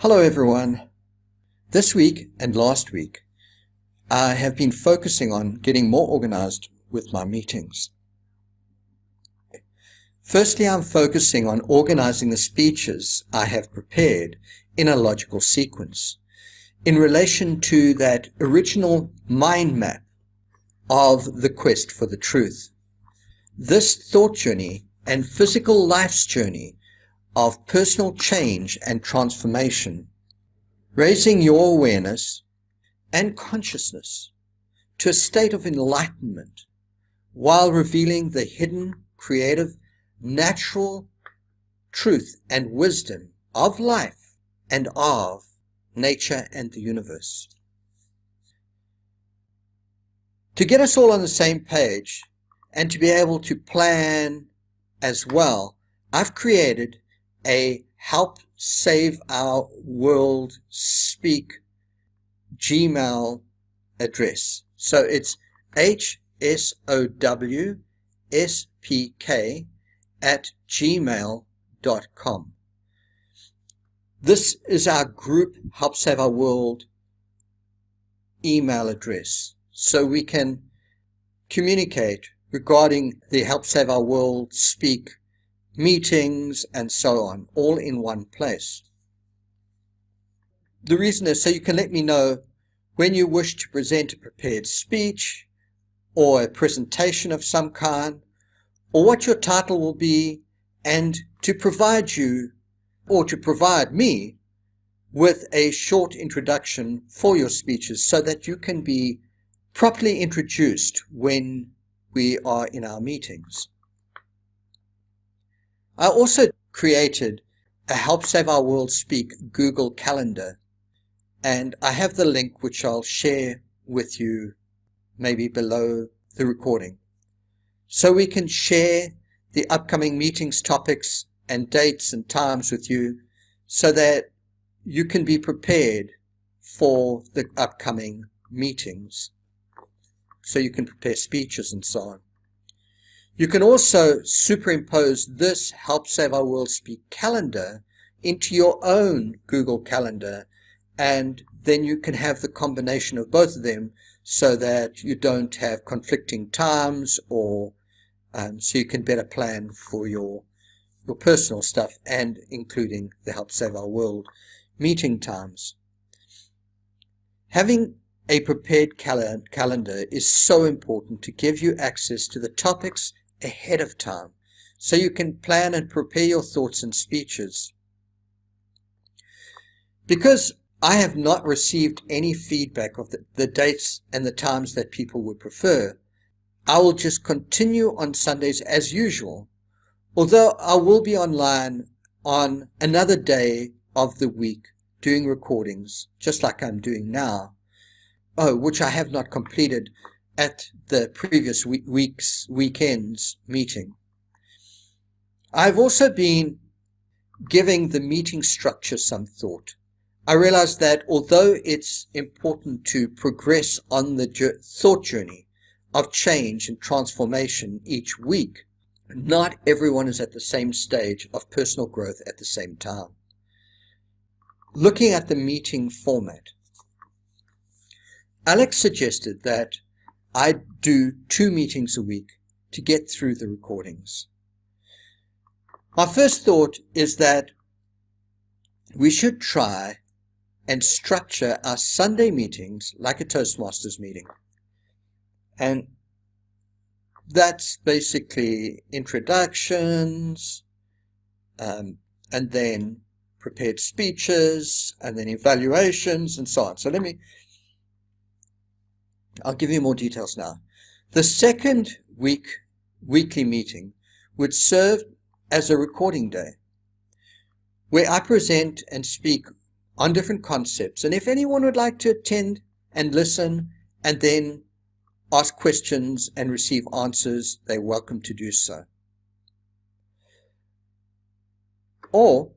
Hello everyone. This week and last week, I have been focusing on getting more organized with my meetings. Firstly, I'm focusing on organizing the speeches I have prepared in a logical sequence in relation to that original mind map of the quest for the truth. This thought journey and physical life's journey of personal change and transformation, raising your awareness and consciousness to a state of enlightenment while revealing the hidden, creative, natural truth and wisdom of life and of nature and the universe. To get us all on the same page and to be able to plan as well, I've created a Help Save Our World Speak Gmail address. So it's HSOWSPK@gmail.com. This is our group Help Save Our World email address, so we can communicate regarding the Help Save Our World Speak meetings and so on, all in one place. The reason is so you can let me know when you wish to present a prepared speech or a presentation of some kind, or what your title will be, and to provide you or to provide me with a short introduction for your speeches so that you can be properly introduced when we are in our meetings. I also created a Help Save Our World Speak Google Calendar, and I have the link which I'll share with you maybe below the recording. So we can share the upcoming meetings, topics, and dates and times with you so that you can be prepared for the upcoming meetings. So you can prepare speeches and so on. You can also superimpose this Help Save Our World Speak calendar into your own Google Calendar, and then you can have the combination of both of them so that you don't have conflicting times, or so you can better plan for your personal stuff and including the Help Save Our World meeting times. Having a prepared calendar is so important to give you access to the topics ahead of time, so you can plan and prepare your thoughts and speeches. Because I have not received any feedback of the dates and the times that people would prefer, I will just continue on Sundays as usual, although I will be online on another day of the week doing recordings, just like I'm doing now, which I have not completed at the previous weekend's meeting. I've also been giving the meeting structure some thought. I realize that although it's important to progress on the thought journey of change and transformation each week, not everyone is at the same stage of personal growth at the same time. Looking at the meeting format, Alex suggested that I do 2 meetings a week to get through the recordings. My first thought is that we should try and structure our Sunday meetings like a Toastmasters meeting. And that's basically introductions, and then prepared speeches, and then evaluations, and so on. So I'll give you more details now. The second weekly meeting would serve as a recording day where I present and speak on different concepts. And if anyone would like to attend and listen and then ask questions and receive answers, they're welcome to do so. Or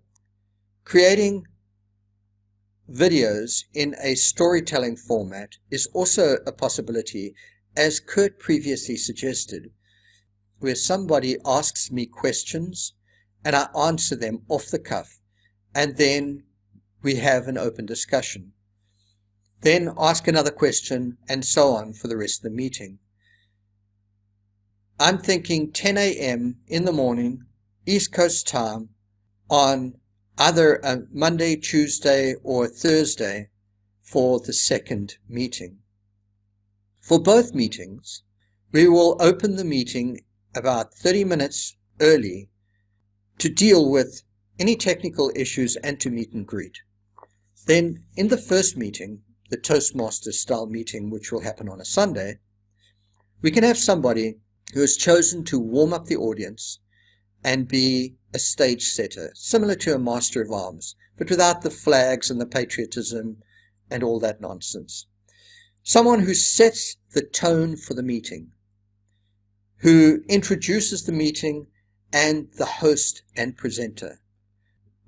creating videos in a storytelling format is also a possibility, as Kurt previously suggested, where somebody asks me questions and I answer them off the cuff, and then we have an open discussion. Then ask another question, and so on for the rest of the meeting. I'm thinking 10 a.m. in the morning, East Coast time, on either a Monday, Tuesday, or Thursday for the second meeting. For both meetings, we will open the meeting about 30 minutes early to deal with any technical issues and to meet and greet. Then in the first meeting, the Toastmaster style meeting, which will happen on a Sunday, we can have somebody who has chosen to warm up the audience and be a stage setter, similar to a master of arms, but without the flags and the patriotism and all that nonsense. Someone who sets the tone for the meeting, who introduces the meeting and the host and presenter,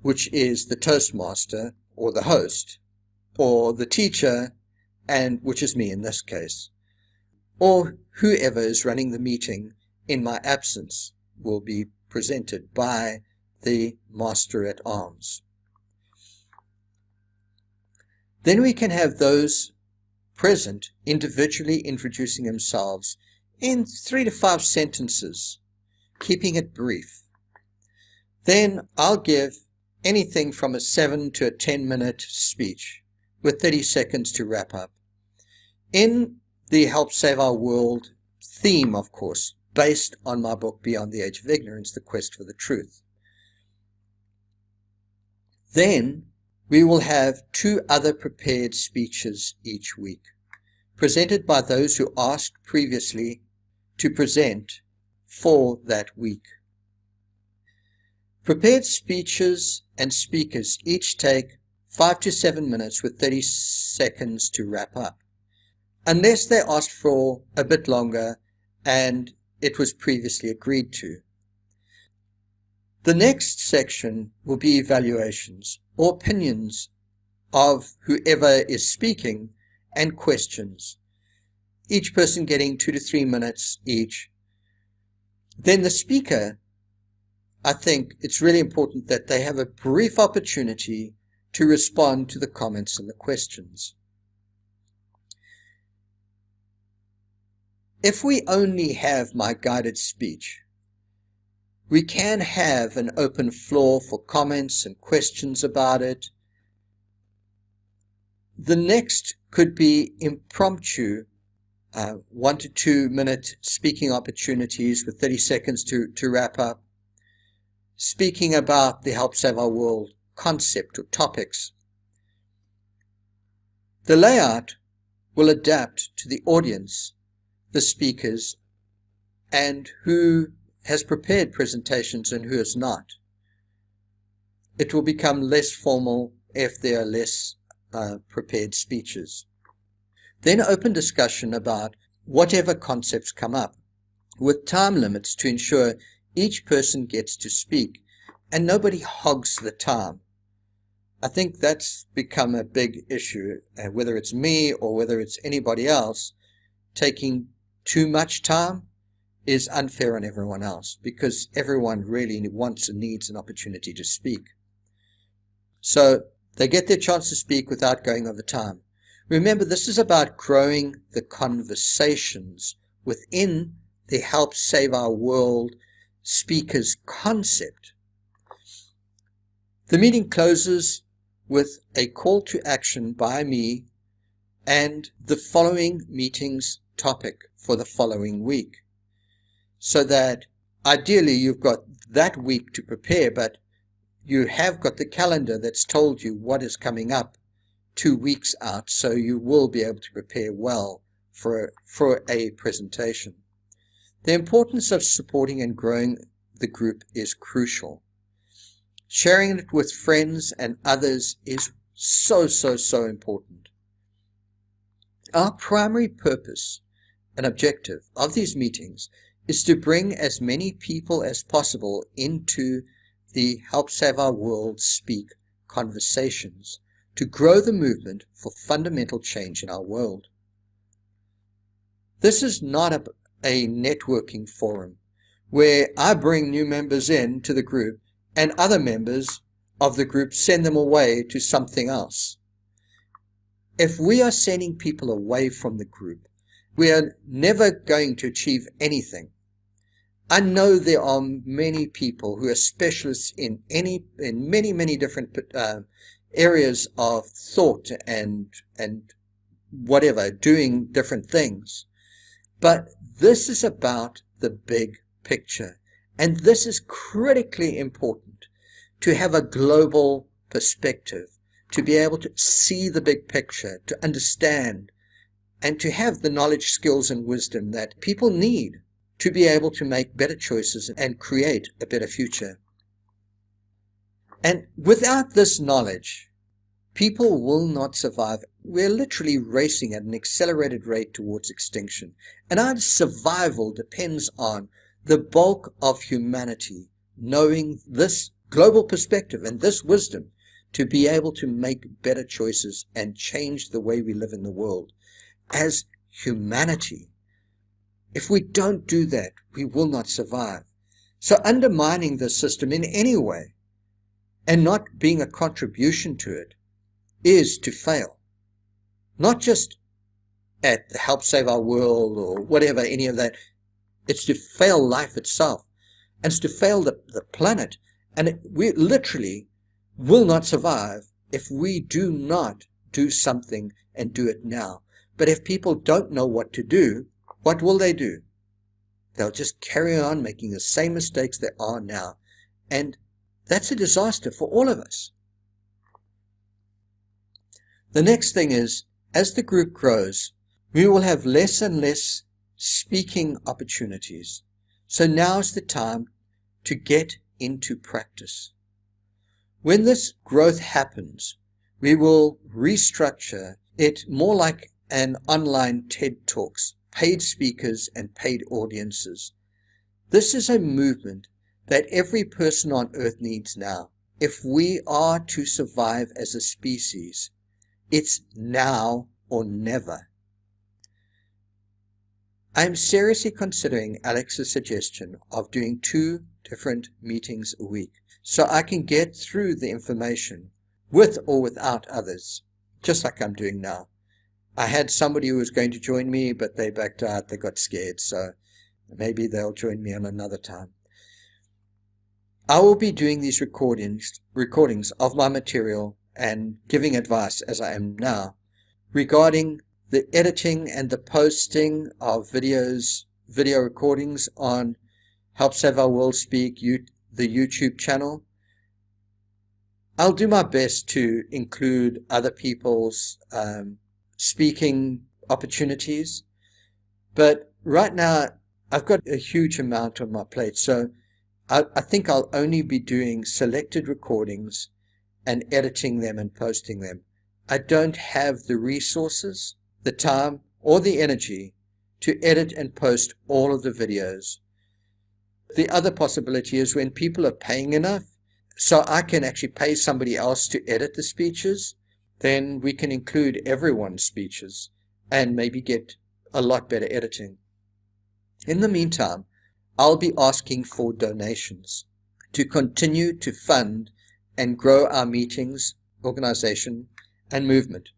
which is the Toastmaster or the host, or the teacher, and which is me in this case, or whoever is running the meeting in my absence will be presented by the Master at Arms. Then we can have those present individually introducing themselves in 3 to 5 sentences, keeping it brief. Then I'll give anything from a 7 to a 10-minute speech with 30 seconds to wrap up. In the Help Save Our World theme, of course, based on my book Beyond the Age of Ignorance, The Quest for the Truth. Then we will have 2 other prepared speeches each week, presented by those who asked previously to present for that week. Prepared speeches and speakers each take 5 to 7 minutes with 30 seconds to wrap up, unless they asked for a bit longer and it was previously agreed to. The next section will be evaluations or opinions of whoever is speaking and questions, each person getting 2 to 3 minutes each. Then the speaker, I think it's really important that they have a brief opportunity to respond to the comments and the questions. If we only have my guided speech, we can have an open floor for comments and questions about it. The next could be impromptu 1 to 2 minute speaking opportunities with 30 seconds to wrap up, speaking about the Help Save Our World concept or topics. The layout will adapt to the audience, the speakers, and who has prepared presentations and who has not. It will become less formal if there are less prepared speeches. Then open discussion about whatever concepts come up, with time limits to ensure each person gets to speak and nobody hogs the time. I think that's become a big issue, whether it's me or whether it's anybody else. Taking too much time is unfair on everyone else, because everyone really wants and needs an opportunity to speak. So they get their chance to speak without going over time. Remember, this is about growing the conversations within the Help Save Our World speakers concept. The meeting closes with a call to action by me and the following meeting's topic for the following week, so that ideally you've got that week to prepare, but you have got the calendar that's told you what is coming up 2 weeks out, so you will be able to prepare well for a presentation. The importance of supporting and growing the group is crucial. Sharing it with friends and others is so important. Our primary purpose and objective of these meetings is to bring as many people as possible into the Help Save Our World Speak conversations to grow the movement for fundamental change in our world. This is not a networking forum where I bring new members in to the group and other members of the group send them away to something else. If we are sending people away from the group, we are never going to achieve anything. I know there are many people who are specialists in many different areas of thought and whatever, doing different things. But this is about the big picture. And this is critically important, to have a global perspective, to be able to see the big picture, to understand, and to have the knowledge, skills, and wisdom that people need to be able to make better choices and create a better future. And without this knowledge, people will not survive. We're literally racing at an accelerated rate towards extinction. And our survival depends on the bulk of humanity knowing this global perspective and this wisdom to be able to make better choices and change the way we live in the world. As humanity, if we don't do that, we will not survive. So undermining the system in any way and not being a contribution to it is to fail. Not just at the Help Save Our World or whatever, any of that. It's to fail life itself. And it's to fail the planet. And we literally will not survive if we do not do something and do it now. But if people don't know what to do, what will they do? They'll just carry on making the same mistakes they are now. And that's a disaster for all of us. The next thing is, as the group grows, we will have less and less speaking opportunities. So now's the time to get into practice. When this growth happens, we will restructure it more like an online TED Talks, paid speakers and paid audiences. This is a movement that every person on earth needs now. If we are to survive as a species, it's now or never. I am seriously considering Alex's suggestion of doing 2 different meetings a week so I can get through the information with or without others, just like I'm doing now. I had somebody who was going to join me, but they backed out, they got scared, so maybe they'll join me on another time. I will be doing these recordings of my material and giving advice, as I am now, regarding the editing and the posting of video recordings on Help Save Our World Speak, the YouTube channel. I'll do my best to include other people's speaking opportunities, but right now I've got a huge amount on my plate, so I think I'll only be doing selected recordings and editing them and posting them. I don't have the resources, the time, or the energy to edit and post all of the videos. The other possibility is when people are paying enough, so I can actually pay somebody else to edit the speeches, then we can include everyone's speeches and maybe get a lot better editing. In the meantime, I'll be asking for donations to continue to fund and grow our meetings, organization, and movement.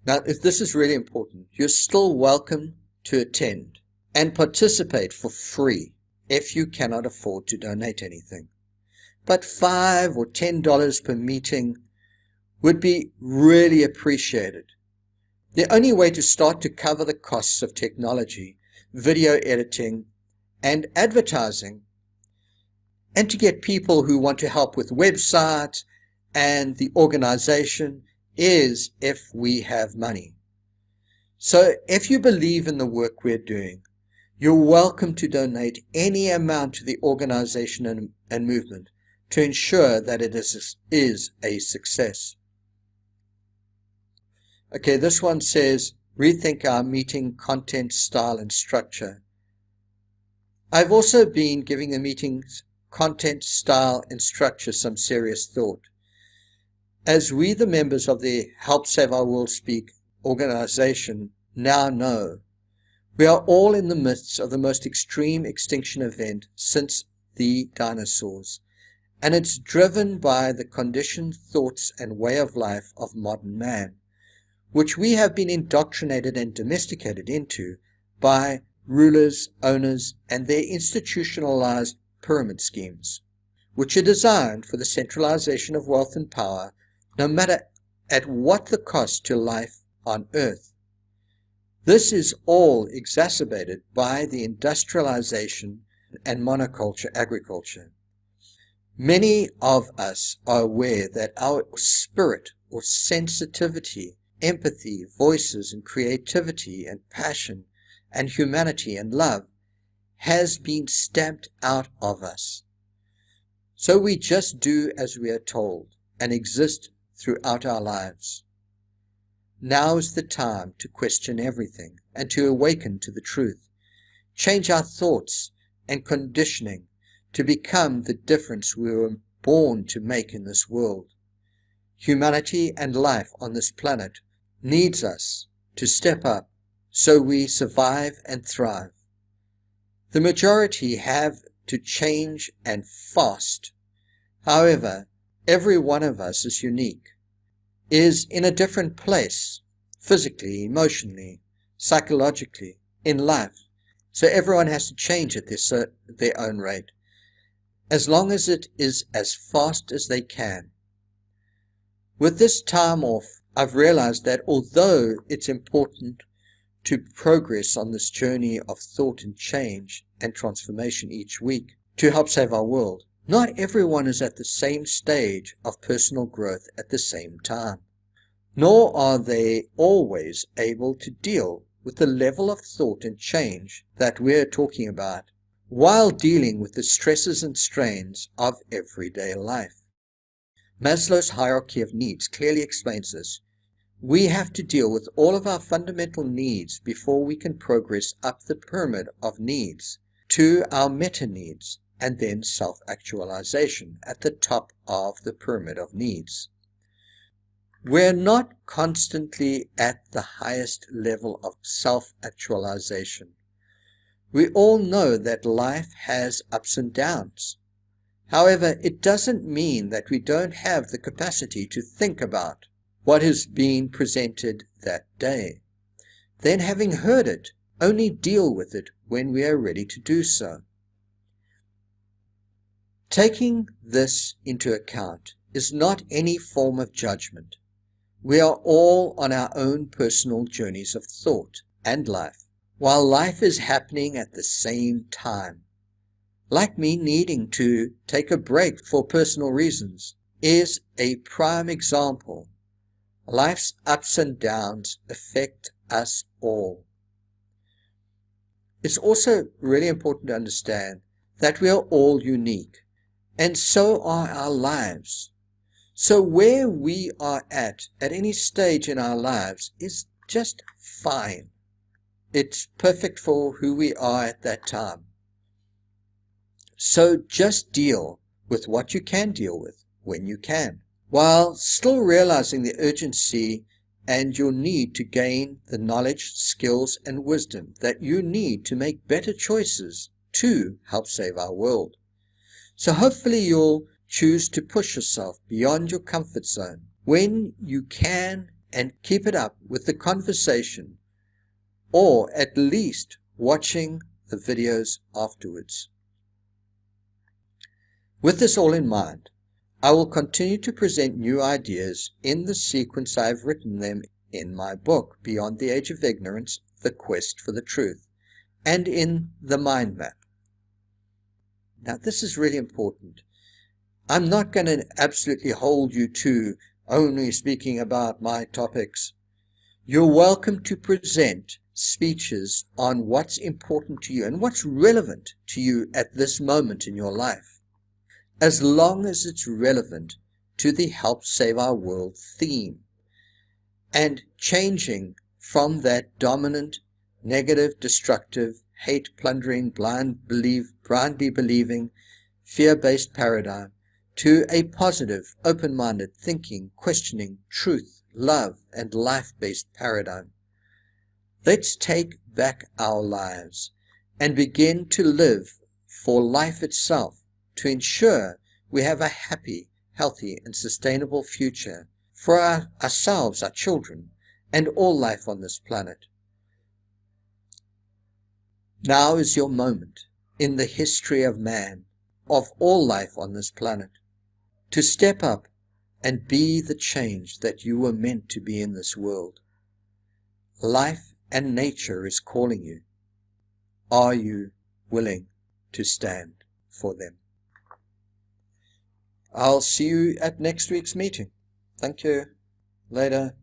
Now, if this is really important, you're still welcome to attend and participate for free if you cannot afford to donate anything. But $5 or $10 per meeting would be really appreciated. The only way to start to cover the costs of technology, video editing, and advertising, and to get people who want to help with websites and the organization, is if we have money. So if you believe in the work we're doing, you're welcome to donate any amount to the organization and movement to ensure that it is a success. Okay, this one says, rethink our meeting content, style, and structure. I've also been giving the meetings content, style, and structure some serious thought. As we, the members of the Help Save Our World Speak organization, now know, we are all in the midst of the most extreme extinction event since the dinosaurs. and it's driven by the conditioned thoughts and way of life of modern man, which we have been indoctrinated and domesticated into by rulers, owners, and their institutionalized pyramid schemes, which are designed for the centralization of wealth and power, no matter at what the cost to life on earth. This is all exacerbated by the industrialization and monoculture agriculture. Many of us are aware that our spirit or sensitivity, empathy, voices, and creativity and passion and humanity and love has been stamped out of us. So we just do as we are told and exist throughout our lives. Now is the time to question everything and to awaken to the truth, change our thoughts and conditioning to become the difference we were born to make in this world. Humanity and life on this planet needs us to step up so we survive and thrive. The majority have to change and fast. However, every one of us is unique, is in a different place, physically, emotionally, psychologically, in life. So everyone has to change at their own rate, as long as it is as fast as they can. With this time off, I've realized that although it's important to progress on this journey of thought and change and transformation each week to help save our world, not everyone is at the same stage of personal growth at the same time, nor are they always able to deal with the level of thought and change that we're talking about while dealing with the stresses and strains of everyday life. Maslow's hierarchy of needs clearly explains this. We have to deal with all of our fundamental needs before we can progress up the pyramid of needs to our meta needs and then self-actualization at the top of the pyramid of needs. We're not constantly at the highest level of self-actualization. We all know that life has ups and downs. However, it doesn't mean that we don't have the capacity to think about what is being presented that day. Then, having heard it, only deal with it when we are ready to do so. Taking this into account is not any form of judgment. We are all on our own personal journeys of thought and life, while life is happening at the same time. Like me needing to take a break for personal reasons is a prime example. Life's ups and downs affect us all. It's also really important to understand that we are all unique, and so are our lives. So where we are at any stage in our lives is just fine. It's perfect for who we are at that time. So just deal with what you can deal with when you can, while still realizing the urgency and your need to gain the knowledge, skills, and wisdom that you need to make better choices to help save our world. So hopefully you'll choose to push yourself beyond your comfort zone when you can and keep it up with the conversation, or at least watching the videos afterwards. With this all in mind, I will continue to present new ideas in the sequence I have written them in my book, Beyond the Age of Ignorance, The Quest for the Truth, and in the Mind Map. Now, this is really important. I'm not going to absolutely hold you to only speaking about my topics. You're welcome to present speeches on what's important to you and what's relevant to you at this moment in your life, as long as it's relevant to the Help Save Our World theme, and changing from that dominant, negative, destructive, hate, plundering, blindly believing, fear-based paradigm to a positive, open-minded, thinking, questioning, truth, love, and life-based paradigm. Let's take back our lives and begin to live for life itself, to ensure we have a happy, healthy, and sustainable future for ourselves, our children, and all life on this planet. Now is your moment in the history of man, of all life on this planet, to step up and be the change that you were meant to be in this world. Life and nature is calling you. Are you willing to stand for them? I'll see you at next week's meeting. Thank you. Later.